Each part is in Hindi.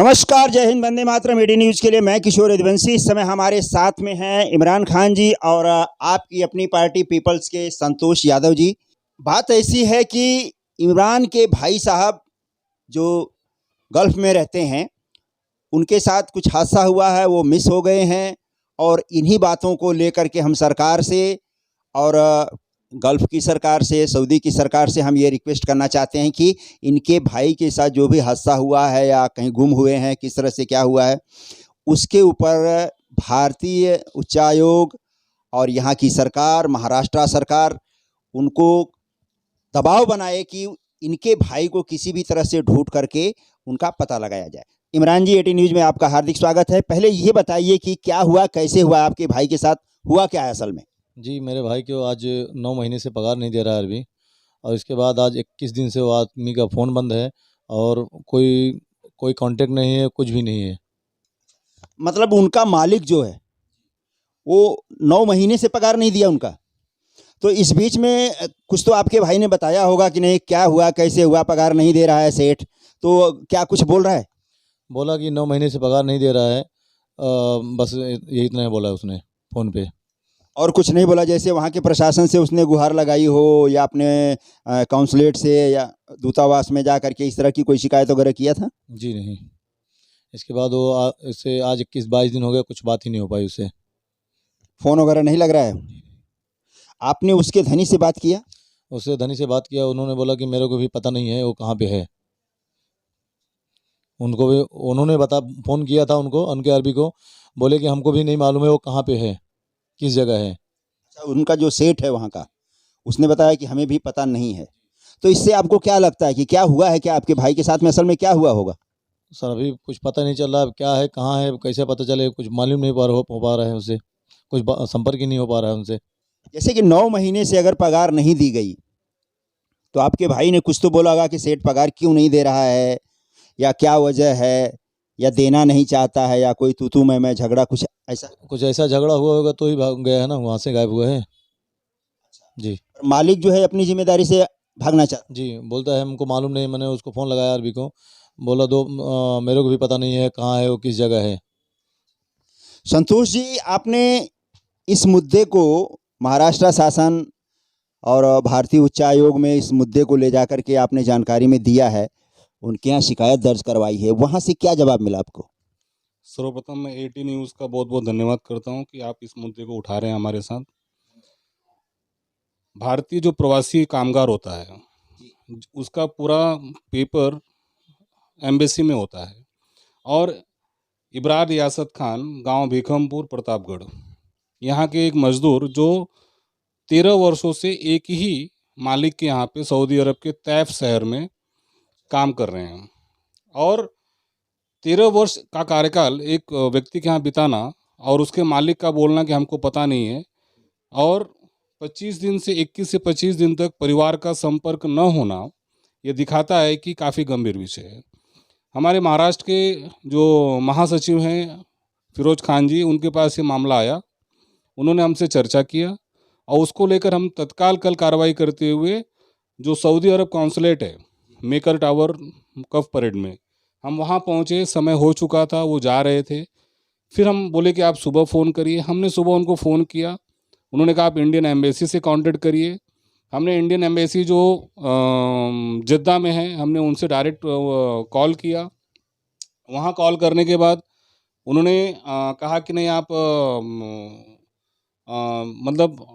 नमस्कार, जय हिंद, वंदे मातरम। एडी न्यूज़ के लिए मैं किशोर यदुवंशी। इस समय हमारे साथ में हैं इमरान खान जी और आपकी अपनी पार्टी पीपल्स के संतोष यादव जी। बात ऐसी है कि इमरान के भाई साहब जो गल्फ में रहते हैं, उनके साथ कुछ हादसा हुआ है, वो मिस हो गए हैं और इन्हीं बातों को लेकर के हम सरकार से और गल्फ की सरकार से, सऊदी की सरकार से हम ये रिक्वेस्ट करना चाहते हैं कि इनके भाई के साथ जो भी हादसा हुआ है या कहीं गुम हुए हैं, किस तरह से क्या हुआ है, उसके ऊपर भारतीय उच्चायोग और यहाँ की सरकार, महाराष्ट्र सरकार, उनको दबाव बनाए कि इनके भाई को किसी भी तरह से ढूंढ करके उनका पता लगाया जाए। इमरान जी, 18 न्यूज़ में आपका हार्दिक स्वागत है। पहले ये बताइए कि क्या हुआ, कैसे हुआ, आपके भाई के साथ हुआ क्या है असल में? जी, मेरे भाई को आज 9 महीने से पगार नहीं दे रहा है अभी, और इसके बाद आज 21 दिन से वो आदमी का फ़ोन बंद है और कोई कांटेक्ट नहीं है, कुछ भी नहीं है। मतलब उनका मालिक जो है, वो 9 महीने से पगार नहीं दिया उनका। तो इस बीच में कुछ तो आपके भाई ने बताया होगा कि नहीं, क्या हुआ, कैसे हुआ, पगार नहीं दे रहा है सेठ, तो क्या कुछ बोल रहा है? बोला कि 9 महीने से पगार नहीं दे रहा है, बस यही इतना ही बोला है उसने फ़ोन पे। और कुछ नहीं बोला? जैसे वहाँ के प्रशासन से उसने गुहार लगाई हो या अपने काउंसलेट से या दूतावास में जा करके इस तरह की कोई शिकायत वगैरह किया था? जी नहीं। इसके बाद वो इससे आज 21-22 दिन हो गए, कुछ बात ही नहीं हो पाई उससे। फ़ोन वगैरह नहीं लग रहा है? आपने उसके धनी से बात किया? उससे धनी से बात किया, उन्होंने बोला कि मेरे को भी पता नहीं है वो कहाँ पे है। उनको भी उन्होंने फ़ोन किया था उनको, उनके अरबी को, बोले कि हमको भी नहीं मालूम है वो कहाँ पे है, किस जगह है। अच्छा, उनका जो सेठ है वहाँ का, उसने बताया कि हमें भी पता नहीं है। तो इससे आपको क्या लगता है कि क्या हुआ है, क्या आपके भाई के साथ में असल में क्या हुआ होगा? सर अभी कुछ पता नहीं चल रहा है, क्या है, कहाँ है, कैसे पता चले, कुछ मालूम नहीं हो पा रहा है उससे, कुछ संपर्क ही नहीं हो पा रहा है उनसे। जैसे कि 9 महीने से अगर पगार नहीं दी गई, तो आपके भाई ने कुछ तो बोला होगा कि सेठ पगार क्यों नहीं दे रहा है, या क्या वजह है, या देना नहीं चाहता है, या कोई तू-तू मैं झगड़ा, कुछ ऐसा? कुछ ऐसा झगड़ा हुआ होगा तो ही भाग गया है ना, वहाँ से गायब हुए हैं। जी। मालिक जो है अपनी जिम्मेदारी से भागना चाहता? जी, बोलता है हमको मालूम नहीं, मैंने उसको फ़ोन लगाया अरबी को, बोला मेरे को भी पता नहीं है कहाँ है वो, किस जगह है। संतोष जी, आपने इस मुद्दे को महाराष्ट्र शासन और भारतीय उच्चायोग में इस मुद्दे को ले जाकर के आपने जानकारी में दिया है, उनके यहाँ शिकायत दर्ज करवाई है, वहाँ से क्या जवाब मिला आपको? सर्वप्रथम मैं 18 न्यूज़ का बहुत बहुत धन्यवाद करता हूं कि आप इस मुद्दे को उठा रहे हैं हमारे साथ। भारतीय जो प्रवासी कामगार होता है, उसका पूरा पेपर एम्बेसी में होता है। और इब्रार रियासत खान, गांव भीखमपुर, प्रतापगढ़, यहाँ के एक मजदूर जो 13 वर्षों से एक ही मालिक के यहाँ पे सऊदी अरब के तैफ शहर में काम कर रहे हैं। और 13 वर्ष का कार्यकाल एक व्यक्ति के यहाँ बिताना और उसके मालिक का बोलना कि हमको पता नहीं है, और 25 दिन से 21 से 25 दिन तक परिवार का संपर्क न होना, ये दिखाता है कि काफ़ी गंभीर विषय है। हमारे महाराष्ट्र के जो महासचिव हैं फिरोज खान जी, उनके पास ये मामला आया, उन्होंने हमसे चर्चा किया और उसको लेकर हम तत्काल कल कार्रवाई करते हुए जो सऊदी अरब कॉन्सुलेट है मेकर टावर कफ परेड में, हम वहाँ पहुँचे, समय हो चुका था, वो जा रहे थे। फिर हम बोले कि आप सुबह फ़ोन करिए। हमने सुबह उनको फ़ोन किया, उन्होंने कहा आप इंडियन एम्बेसी से कांटेक्ट करिए। हमने इंडियन एम्बेसी जो जद्दा में है, हमने उनसे डायरेक्ट कॉल किया। वहाँ कॉल करने के बाद उन्होंने कहा कि नहीं, आप मतलब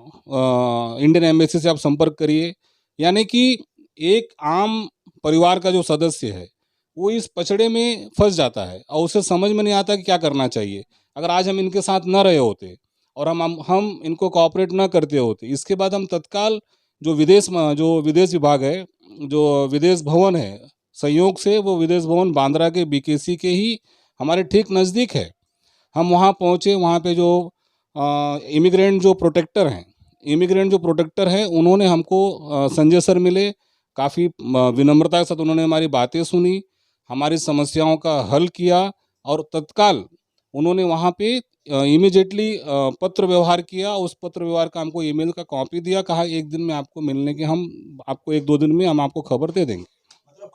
इंडियन एम्बेसी से आप संपर्क करिए। यानी कि एक आम परिवार का जो सदस्य है वो इस पचड़े में फंस जाता है और उसे समझ में नहीं आता कि क्या करना चाहिए। अगर आज हम इनके साथ न रहे होते और हम इनको कोऑपरेट न करते होते, इसके बाद हम तत्काल जो विदेश विभाग है, जो विदेश भवन है, संयोग से वो विदेश भवन बांद्रा के बीकेसी के ही हमारे ठीक नज़दीक है। हम वहाँ पहुँचे, वहाँ पे जो इमिग्रेंट जो प्रोटेक्टर हैं उन्होंने हमको संजय सर मिले, काफ़ी विनम्रता के साथ उन्होंने हमारी बातें सुनी, हमारी समस्याओं का हल किया और तत्काल उन्होंने वहाँ पे इमीडिएटली पत्र व्यवहार किया। उस पत्र व्यवहार का हमको ईमेल का कॉपी दिया, कहा एक दिन में आपको मिलने के, हम आपको 1-2 दिन में हम आपको खबर दे देंगे।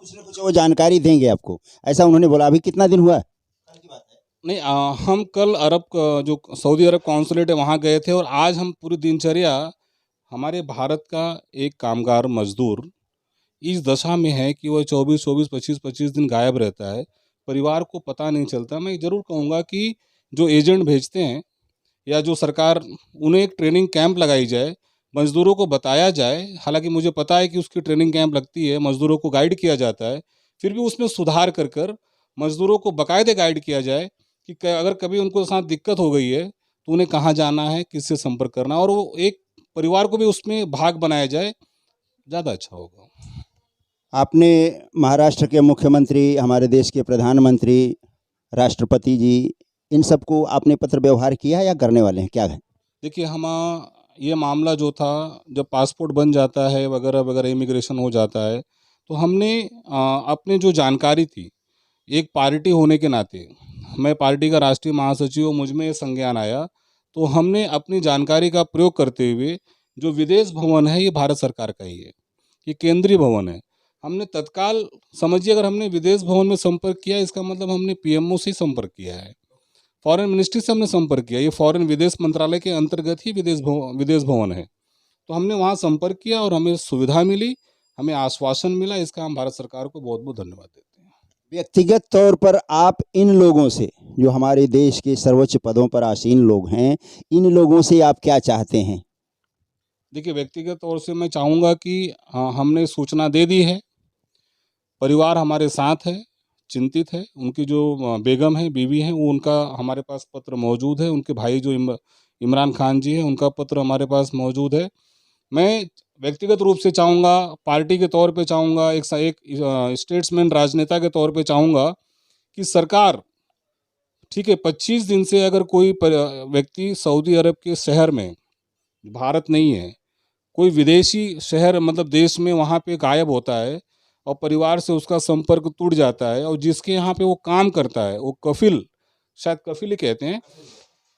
कुछ ना कुछ वो जानकारी देंगे आपको, ऐसा उन्होंने बोला। अभी कितना दिन हुआ? कल की बात है। नहीं, हम कल जो सऊदी अरब कॉन्सुलेट है वहाँ गए थे, और आज हम पूरी दिनचर्या हमारे भारत का एक कामगार मजदूर इस दशा में है कि वह 24-24, 25-25 दिन गायब रहता है, परिवार को पता नहीं चलता। मैं ज़रूर कहूँगा कि जो एजेंट भेजते हैं या जो सरकार, उन्हें एक ट्रेनिंग कैंप लगाई जाए, मज़दूरों को बताया जाए। हालांकि मुझे पता है कि उसकी ट्रेनिंग कैंप लगती है, मज़दूरों को गाइड किया जाता है, फिर भी उसमें सुधार कर मज़दूरों को बाकायदे गाइड किया जाए कि अगर कभी उनको साथ दिक्कत हो गई है तो उन्हें कहाँ जाना है, किससे संपर्क करना, और वो एक परिवार को भी उसमें भाग बनाया जाए, ज़्यादा अच्छा होगा। आपने महाराष्ट्र के मुख्यमंत्री, हमारे देश के प्रधानमंत्री, राष्ट्रपति जी, इन सबको आपने पत्र व्यवहार किया है या करने वाले हैं, क्या है? देखिए, ये मामला जो था, जब पासपोर्ट बन जाता है वगैरह वगैरह, इमिग्रेशन हो जाता है, तो हमने अपने जो जानकारी थी, एक पार्टी होने के नाते, मैं पार्टी का राष्ट्रीय महासचिव, मुझ में ये संज्ञान आया, तो हमने अपनी जानकारी का प्रयोग करते हुए, जो विदेश भवन है ये भारत सरकार का ही है, ये केंद्रीय भवन है। हमने तत्काल, समझिए, अगर हमने विदेश भवन में संपर्क किया, इसका मतलब हमने पीएमओ से संपर्क किया है, फॉरेन मिनिस्ट्री से हमने संपर्क किया। ये फॉरेन विदेश मंत्रालय के अंतर्गत ही विदेश भवन है। तो हमने वहाँ संपर्क किया और हमें सुविधा मिली, हमें आश्वासन मिला। इसका हम भारत सरकार को बहुत बहुत धन्यवाद देते हैं। व्यक्तिगत तौर पर आप इन लोगों से, जो हमारे देश के सर्वोच्च पदों पर आसीन लोग हैं, इन लोगों से आप क्या चाहते हैं? देखिए, व्यक्तिगत तौर से मैं चाहूँगा कि हमने सूचना दे दी है, परिवार हमारे साथ है, चिंतित है। उनकी जो बेगम है, बीवी हैं, वो, उनका हमारे पास पत्र मौजूद है। उनके भाई जो इमरान खान जी हैं, उनका पत्र हमारे पास मौजूद है। मैं व्यक्तिगत रूप से चाहूँगा, पार्टी के तौर पे चाहूँगा, एक स्टेट्समैन, राजनेता के तौर पे चाहूँगा कि सरकार, ठीक है, 25 दिन से अगर कोई व्यक्ति सऊदी अरब के शहर में, भारत नहीं है, कोई विदेशी शहर मतलब देश में, वहाँ पे गायब होता है और परिवार से उसका संपर्क टूट जाता है, और जिसके यहाँ पे वो काम करता है, वो कफिल, शायद कफिल ही कहते हैं,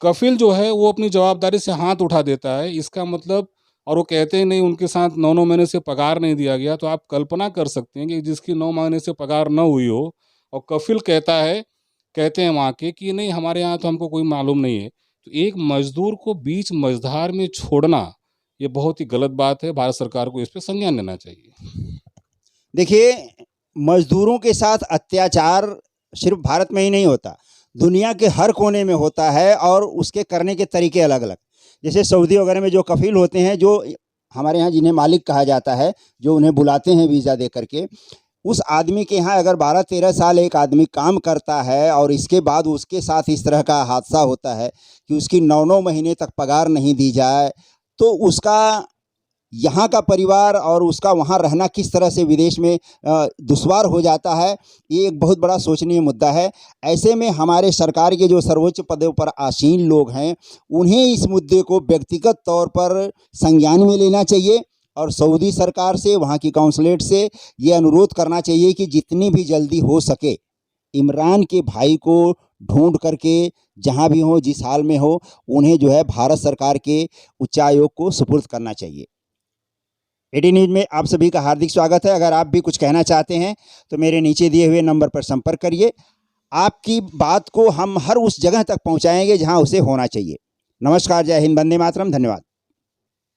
कफिल जो है वो अपनी जवाबदारी से हाथ उठा देता है, इसका मतलब, और वो कहते हैं नहीं, उनके साथ 9-9 महीने से पगार नहीं दिया गया, तो आप कल्पना कर सकते हैं कि जिसकी 9 महीने से पगार न हुई हो और कफिल कहते हैं वहाँ के कि नहीं, हमारे यहाँ तो हमको कोई मालूम नहीं है, तो एक मजदूर को बीच मझधार में छोड़ना, ये बहुत ही गलत बात है। भारत सरकार को इस पर संज्ञान लेना चाहिए। देखिए, मजदूरों के साथ अत्याचार सिर्फ भारत में ही नहीं होता, दुनिया के हर कोने में होता है, और उसके करने के तरीके अलग अलग। जैसे सऊदी वगैरह में जो कफील होते हैं, जो हमारे यहाँ जिन्हें मालिक कहा जाता है, जो उन्हें बुलाते हैं वीज़ा दे करके, उस आदमी के यहाँ अगर 12-13 साल एक आदमी काम करता है और इसके बाद उसके साथ इस तरह का हादसा होता है कि उसकी 9-9 महीने तक पगार नहीं दी जाए, तो उसका यहाँ का परिवार और उसका वहाँ रहना किस तरह से विदेश में दुश्वार हो जाता है, ये एक बहुत बड़ा सोचनीय मुद्दा है। ऐसे में हमारे सरकार के जो सर्वोच्च पदों पर आसीन लोग हैं, उन्हें इस मुद्दे को व्यक्तिगत तौर पर संज्ञान में लेना चाहिए, और सऊदी सरकार से, वहाँ की कौंसलेट से ये अनुरोध करना चाहिए कि जितनी भी जल्दी हो सके इमरान के भाई को ढूंढ करके, जहाँ भी हो, जिस हाल में हो, उन्हें जो है भारत सरकार के उच्चायोग को सुपुर्द करना चाहिए। एडी न्यूज़ में आप सभी का हार्दिक स्वागत है। अगर आप भी कुछ कहना चाहते हैं तो मेरे नीचे दिए हुए नंबर पर संपर्क करिए। आपकी बात को हम हर उस जगह तक पहुंचाएंगे जहां उसे होना चाहिए। नमस्कार, जय हिंद, वंदे मातरम, धन्यवाद।